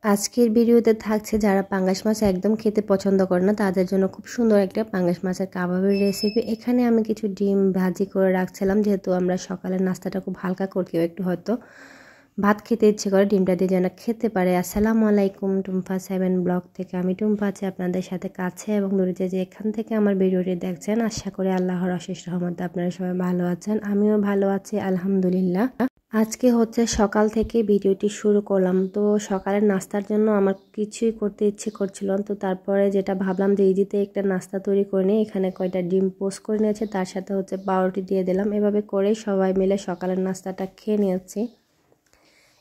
আজকের ভিডিওতে থাকছে যারা পাঙ্গাস মাছ একদম খেতে পছন্দ করে না তাদের জন্য খুব সুন্দর একটা পাঙ্গাস মাছের কাবাবের রেসিপি। এখানে আমি কিছু ডিম ভাজি করে রাখছিলাম, যেহেতু আমরা সকালের নাস্তাটা খুব হালকা করতেও একটু হয়তো ভাত খেতে ইচ্ছে করে ডিমটা দিয়ে যেন খেতে পারে। আসসালামু আলাইকুম, টুম্পা 7 ব্লগ থেকে আমি টুম্পা আছি আপনাদের সাথে কাছে এবং দূরে যে এখান থেকে আমার ভিডিওটি দেখছেন। আশা করি আল্লাহর অশেষ রহমতে আপনারা সবাই ভালো আছেন, আমিও ভালো আছি আলহামদুলিল্লাহ। আজকে হচ্ছে সকাল থেকে ভিডিওটি শুরু করলাম। তো সকালের নাস্তার জন্য আমার কিছুই করতে ইচ্ছে করছিল, তো তারপরে যেটা ভাবলাম যে ইজিতে একটা নাস্তা তৈরি করে নিই। এখানে কয়টা ডিম পোস্ট করে নিয়েছে, তার সাথে হচ্ছে পাউরুটি দিয়ে দিলাম। এভাবে করে সবাই মিলে সকালের নাস্তাটা খেয়ে নিয়েছি।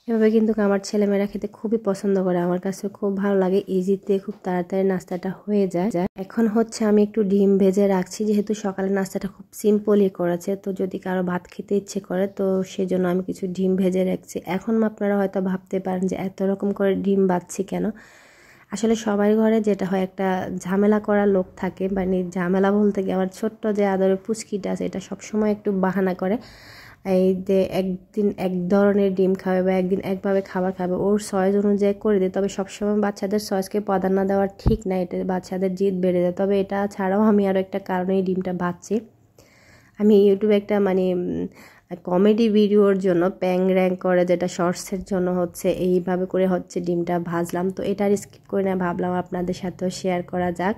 এভাবে কিন্তু আমার ছেলেমেয়েরা খেতে খুবই পছন্দ করে, আমার কাছে খুব ভালো লাগে। ইজিতে খুব তাড়াতাড়ি নাস্তাটা হয়ে যায়। এখন হচ্ছে আমি একটু ডিম ভেজে রাখছি, যেহেতু সকালের নাস্তাটা খুব সিম্পলই করেছে, তো যদি কারো ভাত খেতে ইচ্ছে করে তো সেজন্য আমি কিছু ডিম ভেজে রাখছি। এখন আপনারা হয়তো ভাবতে পারেন যে এত রকম করে ডিম ভাজছি কেন। আসলে সবার ঘরে যেটা হয়, একটা ঝামেলা করা লোক থাকে, মানে ঝামেলা বলতে গিয়ে আমার ছোট্ট যে আদরের পুচকিটা আছে, এটা সবসময় একটু বাহানা করে এই যে একদিন এক ধরনের ডিম খাবে বা একদিন একভাবে খাবার খাবে, ওর চয়েস অনুযায়ী করে দেয়। তবে সবসময় বাচ্চাদের চয়েসকে প্রাধান্য দেওয়া ঠিক না, এটা বাচ্চাদের জিদ বেড়ে যায়। তবে এটা ছাড়াও আমি আরও একটা কারণে এই ডিমটা ভাজছি। আমি ইউটিউবে একটা কমেডি ভিডিওর জন্য প্যাং র্যাং করে, যেটা শর্টসের জন্য হচ্ছে এইভাবে করে হচ্ছে ডিমটা ভাজলাম। তো এটা স্কিপ করে না, ভাবলাম আপনাদের সাথেও শেয়ার করা যাক।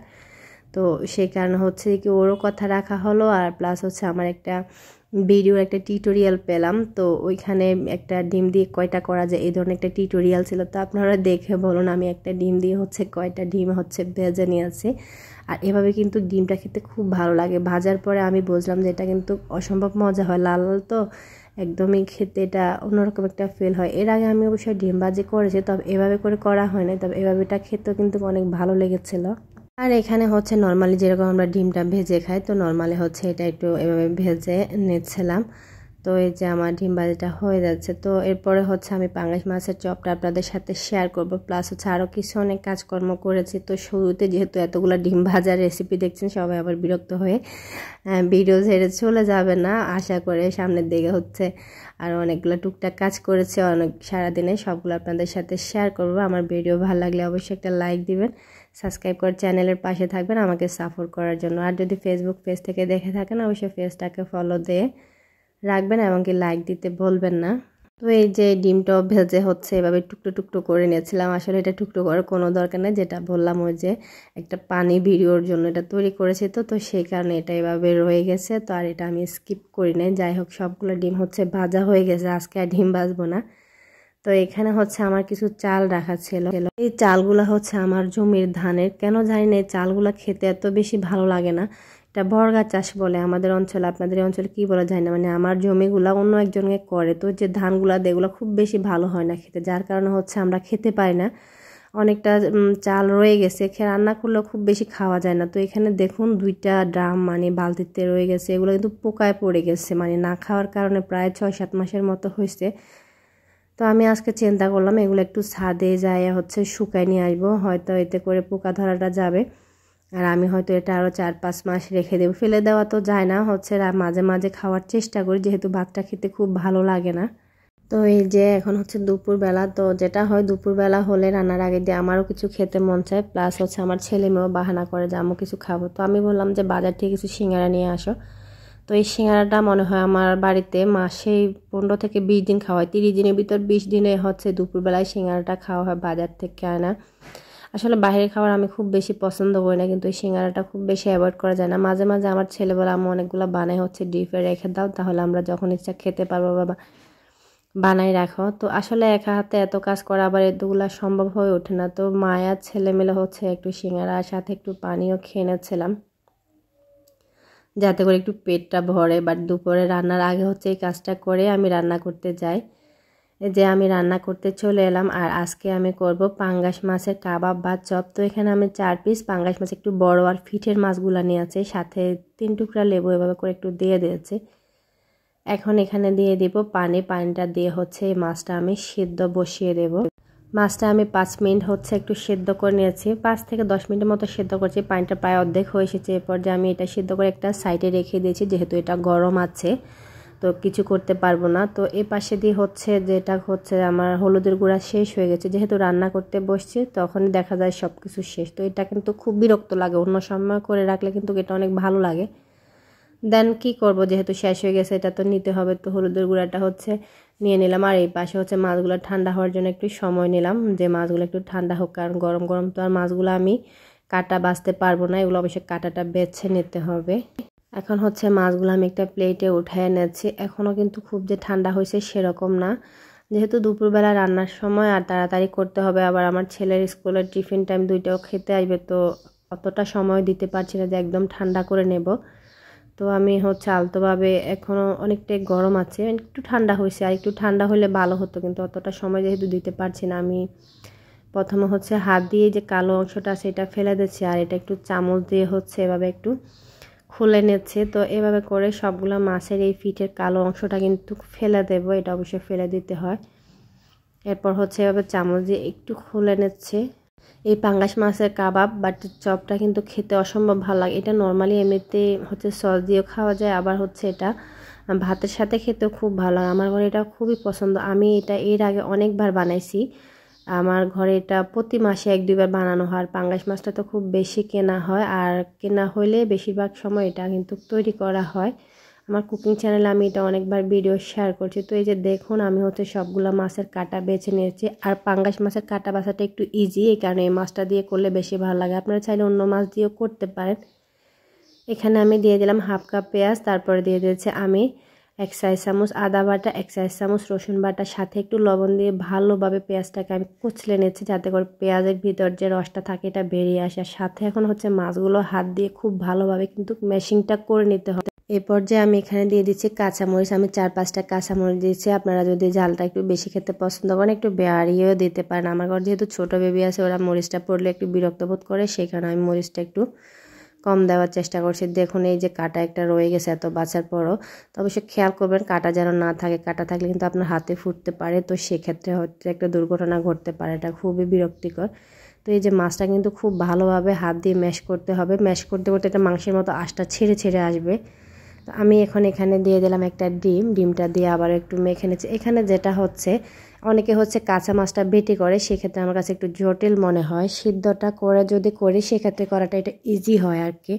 তো সেই কারণে হচ্ছে কি ওরও কথা রাখা হলো, আর প্লাস হচ্ছে আমার একটা ভিডিওর একটা টিউটোরিয়াল পেলাম, তো ওইখানে একটা ডিম দিয়ে কয়টা করা যায় এই ধরনের একটা টিউটোরিয়াল ছিল। তো আপনারা দেখে বলুন আমি একটা ডিম দিয়ে হচ্ছে কয়টা ডিম হচ্ছে ভেজে নিয়েছি। আর এভাবে কিন্তু ডিমটা খেতে খুব ভালো লাগে। ভাজার পরে আমি বুঝলাম যে এটা কিন্তু অসম্ভব মজা হয়, লাল লাল তো একদমই খেতে এটা অন্যরকম একটা ফিল হয়। এর আগে আমি অবশ্যই ডিম ভাজি করেছি, তবে এভাবে করে করা হয় না, তবে এভাবে এটা খেতেও কিন্তু অনেক ভালো লেগেছিলো। আর এখানে হচ্ছে নর্মালি যেরকম আমরা ডিমটা ভেজে খাই, তো নর্মালি হচ্ছে এটা একটু এভাবে ভেজে নিচ্ছিলাম। তো এই যে আমার ডিম ভাজিটা হয়ে যাচ্ছে। তো এরপরে হচ্ছে আমি পাঙ্গাস মাছের চপটা আপনাদের সাথে শেয়ার করব, প্লাস হচ্ছে আরও কিছু অনেক কাজকর্ম করেছি। তো শুরুতে যেহেতু এতগুলো ডিম ভাজার রেসিপি দেখছেন, সবাই আবার বিরক্ত হয়ে ভিডিও ছেড়ে চলে যাবে না, আশা করে সামনের দিকে হচ্ছে আর অনেকগুলো টুকটাক কাজ করেছে অনেক সারাদিনে, সবগুলো আপনাদের সাথে শেয়ার করব। আমার ভিডিও ভালো লাগলে অবশ্যই একটা লাইক দিবেন, সাবস্ক্রাইব করে চ্যানেলের পাশে থাকবেন আমাকে সাপোর্ট করার জন্য। আর যদি ফেসবুক পেজ থেকে দেখে থাকেন অবশ্যই পেজটাকে ফলো দিয়ে রাখবেন এবং কি লাইক দিতে বলবেন না। তো এই যে ডিমটাও ভেজে হচ্ছে এভাবে টুকটো টুকটো করে নিয়েছিলাম। আসলে এটা টুকটো করার কোনো দরকার নেই, যেটা বললাম ওই যে একটা পানি ভিডিওর জন্য এটা তৈরি করেছি, তো সেই কারণে এটা এভাবে রয়ে গেছে। তো আর এটা আমি স্কিপ করি নাই। যাই হোক, সবগুলো ডিম হচ্ছে ভাজা হয়ে গেছে, আজকে আর ডিম ভাজবো না। তো এখানে হচ্ছে আমার কিছু চাল রাখা ছিল, এই চালগুলা হচ্ছে আমার জমির ধানের। কেন জানি না এই চালগুলা খেতে এত বেশি ভালো লাগে না। এটা বর্গা চাষ বলে আমাদের অঞ্চলে, আপনাদের অঞ্চলে কি বলা যায় না, মানে আমার জমিগুলা অন্য একজনকে করে, তো যে ধানগুলা এগুলো খুব বেশি ভালো হয় না খেতে, যার কারণে হচ্ছে আমরা খেতে পারি না। অনেকটা চাল রয়ে গেছে, রান্না করলেও খুব বেশি খাওয়া যায় না। তো এখানে দেখুন 2টা ড্রাম বালতিতে রয়ে গেছে, এগুলো কিন্তু পোকায় পড়ে গেছে, না খাওয়ার কারণে প্রায় 6-7 মাসের মতো হয়েছে। তো আমি আজকে চিন্তা করলাম এগুলো একটু ছাদে যায় হচ্ছে শুকাই নিয়ে আসবো, হয়তো এতে করে পোকা ধরাটা যাবে। আর আমি হয়তো এটা আরও 4-5 মাস রেখে দেবো, ফেলে দেওয়া তো যায় না, হচ্ছে মাঝে মাঝে খাওয়ার চেষ্টা করি, যেহেতু ভাতটা খেতে খুব ভালো লাগে না। তো এই যে এখন হচ্ছে দুপুরবেলা, তো যেটা হয় দুপুরবেলা হলে রান্নার আগে দিয়ে আমারও কিছু খেতে মন চায়, প্লাস হচ্ছে আমার ছেলে মেয়েও বাহানা করে যে আমিও কিছু খাবো। তো আমি বললাম যে বাজার থেকে কিছু সিঙ্গারা নিয়ে আসো। তো এই সিঙ্গারাটা মনে হয় আমার বাড়িতে মাসে 15 থেকে 20 দিন খাওয়া হয়, 30 দিনের ভিতর 20 দিনে হচ্ছে দুপুরবেলায় সিঙ্গারাটা খাওয়া হয় বাজার থেকে আনা। আসলে বাইরের খাবার আমি খুব বেশি পছন্দ করি না, কিন্তু এই সিঙ্গারাটা খুব বেশি অ্যাভয়েড করা যায় না। মাঝে মাঝে আমার ছেলে বলে আমি অনেকগুলো বানাই হচ্ছে ডিপে রেখে দাও, তাহলে আমরা যখন ইচ্ছা খেতে পারবো, বাবা বানাই রাখো। তো আসলে একা হাতে এত কাজ করা আবার এতগুলা সম্ভব হয়ে ওঠে না। তো মায়ের ছেলে মেলে হচ্ছে একটু সিঙ্গারা সাথে একটু পানিও খেয়ে নিচ্ছিলাম, যাতে করে একটু পেটটা ভরে। বাট দুপুরে রান্নার আগে হচ্ছে এই কাজটা করে আমি রান্না করতে যাই। এই যে আমি রান্না করতে চলে এলাম, আর আজকে আমি করব পাঙ্গাস মাছের কাবাব বা চপ। তো এখানে আমি 4 পিস পাঙ্গাস মাছ, একটু বড় আর ফিটের মাছগুলো নিয়েছি, সাথে 3 টুকরা লেবু এভাবে করে একটু দিয়ে দিয়েছি। এখন এখানে দিয়ে দিব পানিটা দিয়ে হচ্ছে এই মাছটা আমি সিদ্ধ বসিয়ে দেব। মাছটা আমি 5 মিনিট হচ্ছে একটু সিদ্ধ করে নিয়েছি, 5 থেকে 10 মিনিটের মতো সিদ্ধ করছি। পানিটা প্রায় অর্ধেক হয়ে এসেছে, এরপর যে আমি এটা সিদ্ধ করে একটা সাইডে রেখে দিয়েছি, যেহেতু এটা গরম আছে। তো কিছু করতে পারবো না। তো এই পাশে দিয়ে হচ্ছে যেটা হচ্ছে আমার হলুদের গুঁড়া শেষ হয়ে গেছে, যেহেতু রান্না করতে বসছি তখনই দেখা যায় সব কিছু শেষ। তো এটা কিন্তু খুব বিরক্ত লাগে, অন্য সময় করে রাখলে কিন্তু এটা অনেক ভালো লাগে। দেন কি করব, যেহেতু শেষ হয়ে গেছে এটা তো নিতে হবে। তো হলুদের গুঁড়াটা হচ্ছে নিয়ে নিলাম। আর এই পাশে হচ্ছে মাছগুলো ঠান্ডা হওয়ার জন্য একটু সময় নিলাম, যে মাছগুলো একটু ঠান্ডা হোক, কারণ গরম গরম তো আর মাছগুলো আমি কাটা বাছতে পারবো না, এগুলো অবশ্যই কাটাটা বেছে নিতে হবে। এখন হচ্ছে মাছগুলো আমি একটা প্লেটে উঠায় নিচ্ছি। এখনও কিন্তু খুব যে ঠান্ডা হয়েছে সেরকম না, যেহেতু দুপুরবেলা রান্নার সময় আর তাড়াতাড়ি করতে হবে, আবার আমার ছেলের স্কুলের টিফিন টাইম দুইটাও খেতে আসবে, তো অতটা সময় দিতে পারছি না যে একদম ঠান্ডা করে নেব। তো আমি হচ্ছে আলতোভাবে, এখনও অনেকটাই গরম আছে, একটু ঠান্ডা হয়েছে, আর একটু ঠান্ডা হলে ভালো হতো, কিন্তু অতটা সময় যেহেতু দিতে পারছি না, আমি প্রথমে হচ্ছে হাত দিয়ে যে কালো অংশটা সেটা ফেলে দিচ্ছি, আর এটা একটু চামচ দিয়ে হচ্ছে এভাবে একটু খুলে নিচ্ছে। তো এভাবে করে সবগুলো মাছের এই ফিটের কালো অংশটা কিন্তু ফেলে দেবো, এটা অবশ্যই ফেলে দিতে হয়। এরপর হচ্ছে এভাবে চামচ দিয়ে একটু খুলে নিচ্ছে। এই পাঙ্গাস মাছের কাবাব বাট চপটা কিন্তু খেতে অসম্ভব ভালো লাগে। এটা নর্মালি এমনিতে হচ্ছে সস দিয়েও খাওয়া যায়, আবার হচ্ছে এটা ভাতের সাথে খেতেও খুব ভালো লাগে। আমার ঘরে এটা খুবই পছন্দ, আমি এটা এর আগে অনেকবার বানাইছি। আমার ঘরে এটা প্রতি মাসে 1-2 বার বানানো হয়। আর পাঙ্গাস মাছটা তো খুব বেশি কেনা হয়, আর কেনা হলে বেশিরভাগ সময় এটা কিন্তু তৈরি করা হয়। আমার কুকিং চ্যানেলে আমি এটা অনেকবার ভিডিও শেয়ার করছি। তো এই যে দেখুন, আমি হচ্ছে সবগুলো মাছের কাটা বেছে নিয়েছি। আর পাঙ্গাস মাছের কাটা বাছাটা একটু ইজি, এই কারণে এই মাছটা দিয়ে করলে বেশি ভালো লাগে। আপনারা চাইলে অন্য মাছ দিয়েও করতে পারেন। এখানে আমি দিয়ে দিলাম 1/2 কাপ পেঁয়াজ, তারপরে দিয়ে দিয়েছি আমি 1 চা-চামচ আদা বাটা, 1 চা-চামচ রসুন বাটা, সাথে একটু লবণ দিয়ে ভালোভাবে পেঁয়াজটাকে আমি কুচলে নিচ্ছি, যাতে করে পেঁয়াজের ভিতর যে রসটা থাকে এটা বেরিয়ে আসে। আর সাথে এখন হচ্ছে মাছগুলো হাত দিয়ে খুব ভালোভাবে কিন্তু ম্যাশিংটা করে নিতে হবে। এই পর্যায়ে আমি এখানে দিয়ে দিচ্ছি কাঁচামরিচ, আমি 4-5টা কাঁচামরিচ দিয়েছি। আপনারা যদি ঝালটা একটু বেশি খেতে পছন্দ করেন একটু বাড়িয়েও দিতে পারেন। আমার ঘর যেহেতু ছোটো বেবি আছে, ওরা মরিচটা পড়লে একটু বিরক্ত বোধ করে, সেই কারণে আমি মরিচটা একটু কম দেওয়ার চেষ্টা করছি। দেখুন এই যে কাটা একটা রয়ে গেছে এত বাছার পরও, তো অবশ্যই খেয়াল করবেন কাটা যেন না থাকে। কাটা থাকলে কিন্তু আপনার হাতে ফুটতে পারে, তো সেক্ষেত্রে হচ্ছে একটা দুর্ঘটনা ঘটতে পারে, এটা খুবই বিরক্তিকর। তো এই যে মাছটা কিন্তু খুব ভালোভাবে হাত দিয়ে ম্যাশ করতে হবে, ম্যাশ করতে করতে এটা মাংসের মতো আঁশটা ছেড়ে ছেড়ে আসবে। তো আমি এখন এখানে দিয়ে দিলাম একটা ডিমটা দিয়ে আবার একটু মেখে নিচ্ছি। এখানে যেটা হচ্ছে, অনেকে হচ্ছে কাঁচা মাছটা বেটে করে, সেক্ষেত্রে আমার কাছে একটু জটিল মনে হয়। সিদ্ধটা করে যদি করি সেক্ষেত্রে করাটা এটা ইজি হয় আর কি।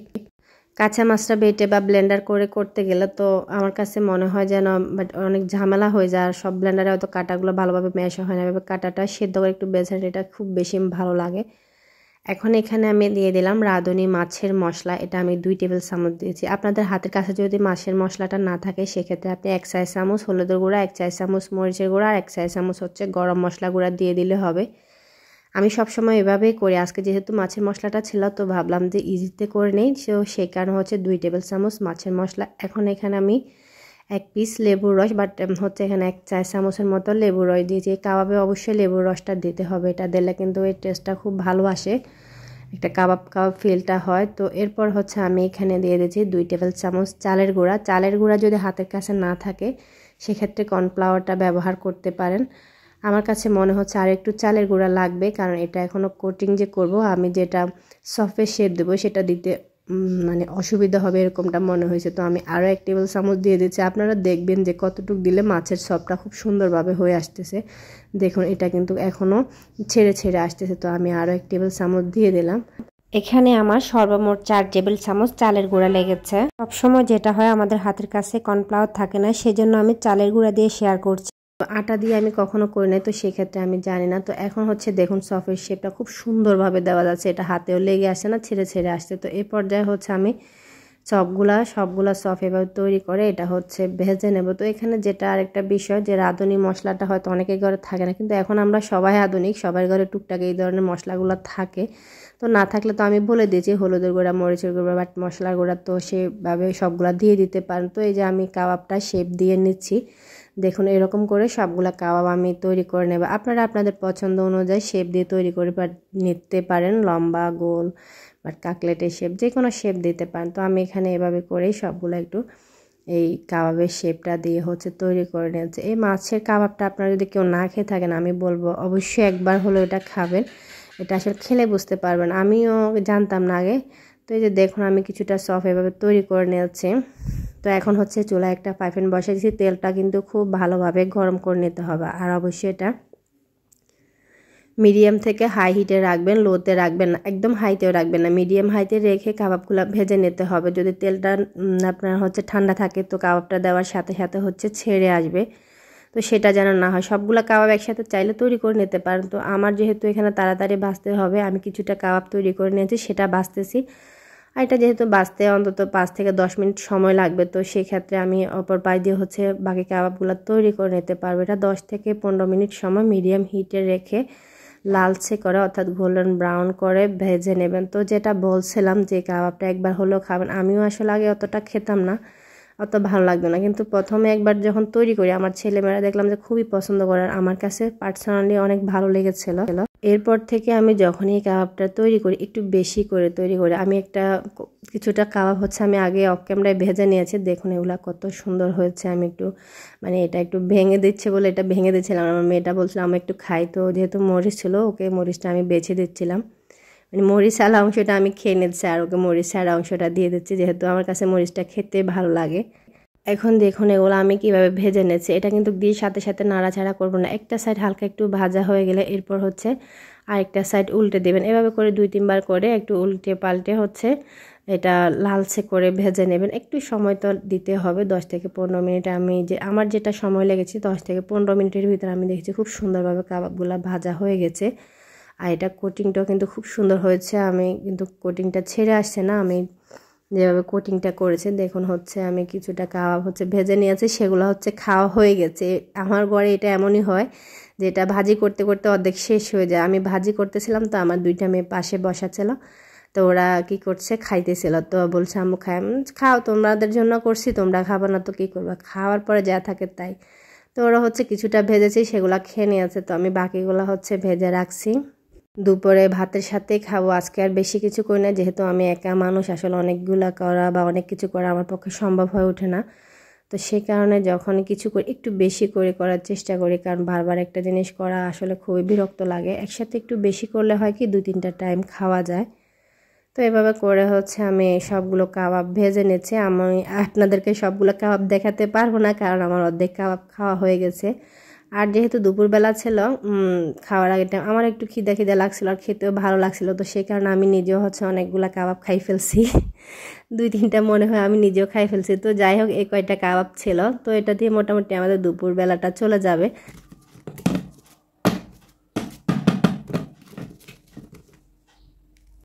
কাঁচা মাছটা বেটে বা ব্লেন্ডার করে করতে গেলে তো আমার কাছে মনে হয় যেন বাট অনেক ঝামেলা হয়ে যায়, আর সব ব্লেন্ডারে হয়তো কাটাগুলো ভালোভাবে ম্যাশ হয় না, এভাবে কাটাটা সিদ্ধ করে একটু বেছে এটা খুব বেশি ভালো লাগে। এখন এখানে আমি দিয়ে দিলাম রাঁধুনি মাছের মশলা, এটা আমি 2 টেবিল চামচ দিয়েছি। আপনাদের হাতের কাছে যদি মাছের মশলাটা না থাকে সেক্ষেত্রে আপনি 1 চা-চামচ হলুদের গুঁড়া, 1 চা-চামচ মরিচের গুঁড়া, আর 1 চা-চামচ হচ্ছে গরম মশলা গুঁড়া দিয়ে দিলে হবে। আমি সবসময় এভাবেই করি, আজকে যেহেতু মাছের মশলাটা ছিল তো ভাবলাম যে ইজিতে করে নেই, সেই কারণে হচ্ছে 2 টেবিল চামচ মাছের মশলা। এখন এখানে আমি 1 পিস লেবুর রস বাট হচ্ছে এখানে 1 চা-চামচের মতো লেবুর রস দিয়েছি। কাবাবে অবশ্যই লেবুর রসটা দিতে হবে, এটা দিলে কিন্তু এই টেস্টটা খুব ভালো আসে, একটা কাবাব কাবাব ফিলটা হয়। তো এরপর হচ্ছে আমি এখানে দিয়ে দিয়েছি 2 টেবিল চামচ চালের গুঁড়া। চালের গুঁড়া যদি হাতের কাছে না থাকে সেক্ষেত্রে কর্নফ্লাওয়ারটা ব্যবহার করতে পারেন। আমার কাছে মনে হচ্ছে আর একটু চালের গুঁড়া লাগবে, কারণ এটা এখনও কোটিং যে করব, আমি যেটা সফের শেপ দেবো সেটা দিতে মানে অসুবিধা হবে এরকমটা মনে হয়েছে। তো আমি আরও 1 টেবিল চামচ দিয়ে দিচ্ছি। আপনারা দেখবেন যে কতটুকু দিলে মাছের সফটা খুব সুন্দরভাবে হয়ে আসতেছে। দেখুন এটা কিন্তু এখনও ছেড়ে ছেড়ে আসতেছে, তো আমি আরও 1 টেবিল চামচ দিয়ে দিলাম। এখানে আমার সর্বমোট 4 টেবিল চামচ চালের গুঁড়া লেগেছে। সবসময় যেটা হয় আমাদের হাতের কাছে কর্নফ্লাওয়ার থাকে না, সেজন্য আমি চালের গুঁড়া দিয়ে শেয়ার করছি। আটা দিয়ে আমি কখনো করি নাই, তো সেক্ষেত্রে আমি জানি না। তো এখন হচ্ছে দেখুন সফের শেপটা খুব সুন্দরভাবে দেওয়া যাচ্ছে, এটা হাতেও লেগে আসে না, ছেড়ে ছেড়ে আসছে। তো এই পর্যায়ে হচ্ছে আমি সবগুলা সফ এভাবে তৈরি করে এটা হচ্ছে ভেজে নেব। তো এখানে যেটা আরেকটা বিষয়, যে রাঁধুনি মশলাটা হয়তো অনেকের ঘরে থাকে না, কিন্তু এখন আমরা সবাই আধুনিক, সবার ঘরে টুকটাক এই ধরনের মশলাগুলো থাকে। তো না থাকলে তো আমি বলে দিয়েছি হলুদের গুঁড়া, মরিচের গুঁড়া, বাট মশলার গুঁড়া তো সেভাবে সবগুলা দিয়ে দিতে পারেন। তো এই যে আমি কাবাবটা শেপ দিয়ে নিচ্ছি, দেখুন এরকম করে সবগুলা কাবাব আমি তৈরি করে নেব। আপনারা আপনাদের পছন্দ অনুযায়ী শেপ দিয়ে তৈরি করে নিতে পারেন, লম্বা, গোল, বাট কাকলেটের শেপ, যে কোনো শেপ দিতে পারেন। তো আমি এখানে এভাবে করেই সবগুলো একটু এই কাবাবের শেপটা দিয়ে হচ্ছে তৈরি করে নিয়েছে। এই মাছের কাবাবটা আপনারা যদি কেউ না খেয়ে থাকেন, আমি বলবো অবশ্যই একবার হলো এটা খাবেন, এটা আসলে খেলে বুঝতে পারবেন, আমিও জানতাম না আগে। তো এই যে দেখুন আমি কিছুটা সফট এভাবে তৈরি করে নিয়েছি। তো এখন হচ্ছে চুলায় একটা ফ্রাই প্যান বসিয়ে দিয়েছি, তেলটা কিন্তু খুব ভালোভাবে গরম করে নিতে হবে। আর অবশ্যই এটা মিডিয়াম থেকে হাই হিটে রাখবেন, লোতে রাখবেন না, একদম হাইতেও রাখবেন না, মিডিয়াম হাইতে রেখে কাবাবগুলো ভেজে নিতে হবে। যদি তেলটা আপনার হচ্ছে ঠান্ডা থাকে তো কাবাবটা দেওয়ার সাথে সাথে হচ্ছে ছেড়ে আসবে, তো সেটা যেন না হয়। সবগুলো কাবাব একসাথে চাইলে তৈরি করে নিতে পারেন। তো আমার যেহেতু এখানে তাড়াতাড়ি ভাজতে হবে, আমি কিছুটা কাবাব তৈরি করে নিয়েছি, সেটা ভাজতেছি। আর এটা যেহেতু ভাজতে অন্তত 5 থেকে 10 মিনিট সময় লাগবে, তো সেক্ষেত্রে আমি অপর পাশ দিয়ে হচ্ছে বাকি কাবাবগুলো তৈরি করে নিতে পারবো। এটা 10 থেকে 15 মিনিট সময় মিডিয়াম হিটে রেখে লালচে করে অর্থাৎ গোল্ডেন ব্রাউন করে ভেজে নেবেন। তো যেটা বলছিলাম যে কাবাবটা একবার হলেও খাবেন, আমিও আসলে আগে অতটা খেতাম না, অত ভালো লাগতো না, কিন্তু প্রথমে একবার যখন তৈরি করি আমার ছেলেমেয়েরা দেখলাম যে খুবই পছন্দ করে, আর আমার কাছে পার্সোনালি অনেক ভালো লেগেছিল। এরপর থেকে আমি যখনই কাবাবটা তৈরি করি একটু বেশি করে তৈরি করি। আমি কিছুটা কাবাব হচ্ছে আমি আগে অফ ক্যামেরায় ভেজে নিয়েছি, দেখুন এগুলা কত সুন্দর হয়েছে। আমি একটু এটা একটু ভেঙে দিচ্ছে বলে এটা ভেঙে দিচ্ছিলাম, আমার মেয়েটা বলছিল আমি একটু খাই, তো যেহেতু মরিচ ছিল ওকে মরিচটা আমি বেছে দিচ্ছিলাম, মরিচ আলা অংশটা আমি খেয়ে নিচ্ছি আর ওকে মরিচ ছাড়া অংশটা দিয়ে দিচ্ছি, যেহেতু আমার কাছে মরিচটা খেতে ভালো লাগে। এখন দেখুন এগুলো আমি কিভাবে ভেজে নিয়েছি, এটা কিন্তু দিয়ে সাথে সাথে নাড়াচাড়া করবো না, একটা সাইড হালকা একটু ভাজা হয়ে গেলে এরপর হচ্ছে আরেকটা সাইড উল্টে দেবেন। এভাবে করে 2-3 বার করে একটু উল্টে পাল্টে হচ্ছে এটা লালচে করে ভেজে নেবেন। একটু সময় তো দিতে হবে, 10 থেকে 15 মিনিট। আমার যেটা সময় লেগেছে 10 থেকে 15 মিনিটের ভিতরে আমি দেখেছি খুব সুন্দরভাবে কাবাবগুলো ভাজা হয়ে গেছে। আর এটা কোটিংটাও কিন্তু খুব সুন্দর হয়েছে, আমি কিন্তু কোটিংটা ছেড়ে আসছে না, আমি যেভাবে কোটিংটা করেছে দেখুন হচ্ছে আমি কিছুটা কাবাব হচ্ছে ভেজে নিয়েছি, সেগুলো হচ্ছে খাওয়া হয়ে গেছে। আমার ঘরে এটা এমনই হয় যে এটা ভাজি করতে করতে অর্ধেক শেষ হয়ে যায়। আমি ভাজি করতেছিলাম তো আমার 2টা মেয়ে পাশে বসা ছিল, তো ওরা কি করছে খাইতেছিল, তো বলছে আম্মু খাও, তোমাদের জন্য করছি, তোমরা খাবো না তো কি করবা, খাওয়ার পরে যা থাকে তাই। তো ওরা হচ্ছে কিছুটা ভেজেছি সেগুলো খেয়ে নিয়েছে, তো আমি বাকিগুলো হচ্ছে ভেজে রাখছি, দুপুরে ভাতের সাথে খাবো। আজকে আর বেশি কিছু করি না, যেহেতু আমি একা মানুষ, আসলে অনেকগুলা করা বা অনেক কিছু করা আমার পক্ষে সম্ভব হয়ে ওঠে না। তো সেই কারণে যখন কিছু করি একটু বেশি করে করার চেষ্টা করি, কারণ বারবার একটা জিনিস করা আসলে খুবই বিরক্ত লাগে। একসাথে একটু বেশি করলে হয় কি 2-3টা টাইম খাওয়া যায়। তো এভাবে করে হচ্ছে আমি সবগুলো কাবাব ভেজে নিচ্ছি। আমি আপনাদেরকে সবগুলো কাবাব দেখাতে পারবো না, কারণ আমার অর্ধেক কাবাব খাওয়া হয়ে গেছে। আর যেহেতু দুপুরবেলা ছিল, খাওয়ার আগে আমার একটু খিদে খিদে লাগছিল আর খেতেও ভালো লাগছিল, তো সেই কারণে আমি নিজেও হচ্ছে অনেকগুলো কাবাব খাই ফেলছি। 2-3টা মনে হয় আমি নিজেও খাই ফেলছি। তো যাই হোক, এই কয়টা কাবাব ছিল, তো এটা দিয়ে মোটামুটি আমাদের দুপুরবেলাটা চলে যাবে।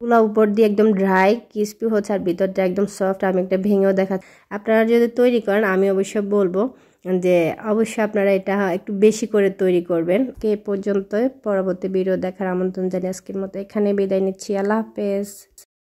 গুলা উপর দিয়ে একদম ড্রাই ক্রিস্পি হচ্ছে আর ভিতরটা একদম সফট। আমি একটা ভেঙেও আপনারা যদি তৈরি করেন আমি অবশ্যই বলবো যে অবশ্যই আপনারা এটা একটু বেশি করে তৈরি করবেন। পর্যন্ত পরবর্তী ভিডিও দেখার আমন্ত্রণ জানিয়ে আজকের মতো এখানে বিদায় নিচ্ছি। আল্লাহ হাফেজ।